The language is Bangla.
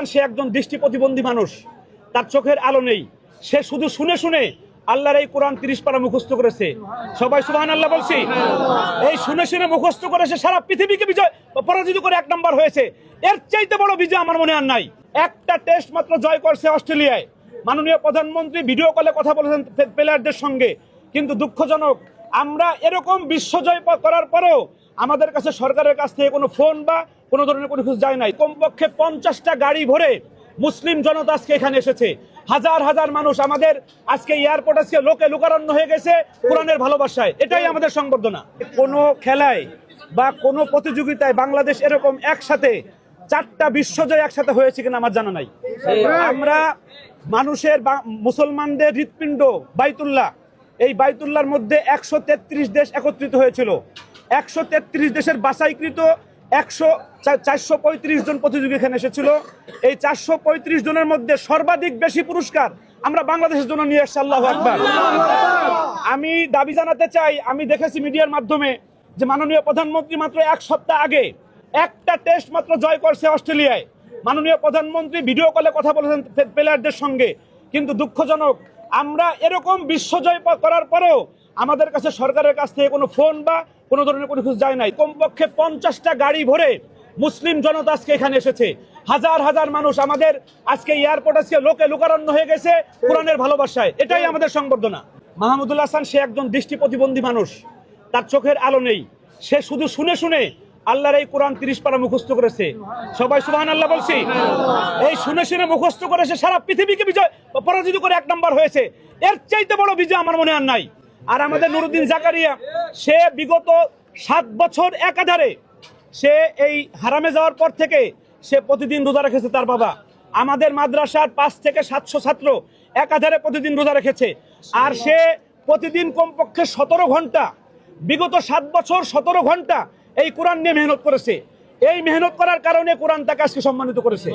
সে একজন দৃষ্টি প্রতিবন্ধী মানুষ, তার চোখের আলো নেই। সে শুধু শুনে শুনে আল্লাহর এই কোরআন 30 পারা মুখস্থ করেছে। সবাই সুবহানাল্লাহ বলছি। এই শুনে শুনে মুখস্থ করে সে সারা পৃথিবীকে বিজয় পরাজিত করে 1 নম্বর হয়েছে। এর চাইতে বড় বিজয় আমার মনে আর নাই। একটা টেস্ট মাত্র জয় করছে অস্ট্রেলিয়ায়। মাননীয় প্রধানমন্ত্রী ভিডিও কলে কথা বলেছেন প্লেয়ারদের সঙ্গে, কিন্তু দুঃখজনক আমরা এরকম বিশ্বজয় করার পরেও আমাদের কাছে সরকারের কাছ থেকে কোনো ফোন বা কোনো ধরনের কোনো কিছু যায় নাই। কমপক্ষে 50টা গাড়ি ভরে মুসলিম জনতা আজকে এখানে এসেছে। হাজার হাজার মানুষ আমাদের আজকে এয়ারপোর্ট আজকে লোকে লোকারণ্য হয়ে গেছে কোরআনের ভালোবাসায়। এটাই আমাদের সংবর্ধনা। কোনো খেলায় বা কোনো প্রতিযোগিতায় বাংলাদেশ এরকম একসাথে 4টা বিশ্বজয় একসাথে হয়েছে কিনা আমার জানা নাই। আমরা মানুষের মুসলমানদের হৃৎপিণ্ড বাইতুল্লাহ, এই বাইতুল্লাহর মধ্যে 133 দেশ একত্রিত হয়েছিল। 133 দেশের বাছাইকৃত 435 জন প্রতিযোগী এখানে এসেছিল। এই 435 জনের মধ্যে সর্বাধিক বেশি পুরস্কার আমরা বাংলাদেশের জন্য নিয়ে এসেছি। আল্লাহু আকবার। আমি দাবি জানাতে চাই, আমি দেখেছি মিডিয়ার মাধ্যমে যে মাননীয় প্রধানমন্ত্রী মাত্র 1 সপ্তাহ আগে একটা টেস্ট মাত্র জয় করছে অস্ট্রেলিয়ায়। মাননীয় প্রধানমন্ত্রী ভিডিও কলে কথা বলেছেন প্লেয়ারদের সঙ্গে, কিন্তু দুঃখজনক আমরা এরকম বিশ্বজয় করার পরেও আমাদের কাছে সরকারের কাছ থেকে কোনো ফোন বা কোনো ধরনের কোনো কিছু যায় নাই। কমপক্ষে 50টা গাড়ি ভরে মুসলিম জনতা আজকে এখানে এসেছে। হাজার হাজার মানুষ আমাদের আজকে এয়ারপোর্ট আজকে লোকে লোকারণ্য হয়ে গেছে কোরআনের ভালোবাসায়। এটাই আমাদের সংবর্ধনা। মাহমুদুল হাসান সে একজন দৃষ্টি প্রতিবন্ধী মানুষ, তার চোখের আলো নেই। সে শুধু শুনে শুনে আল্লাহর এই কোরআন 30 পারা মুখস্থ করেছে। সবাই সুবহানাল্লাহ বলছি। এই শুনে শুনে মুখস্থ করে সে সারা পৃথিবীকে বিজয় পরাজিত করে 1 নম্বর হয়েছে। এর চাইতে বড় বিজয় আমার মনে আর নাই। আর আমাদের নুরুদ্দিন জাকারিয়া, সে বিগত 7 বছর একাধারে সে এই হারামে যাওয়ার পর থেকে সে প্রতিদিন রোজা রেখেছে। তার বাবা আমাদের মাদ্রাসার 5 থেকে 700 ছাত্র একাধারে প্রতিদিন রোজা রেখেছে। আর সে প্রতিদিন কমপক্ষে 17 ঘন্টা, বিগত 7 বছর 17 ঘন্টা এই কোরআন নিয়ে মেহনত করেছে। এই মেহনত করার কারণে কোরআন তাকে আজকে সম্মানিত করেছে।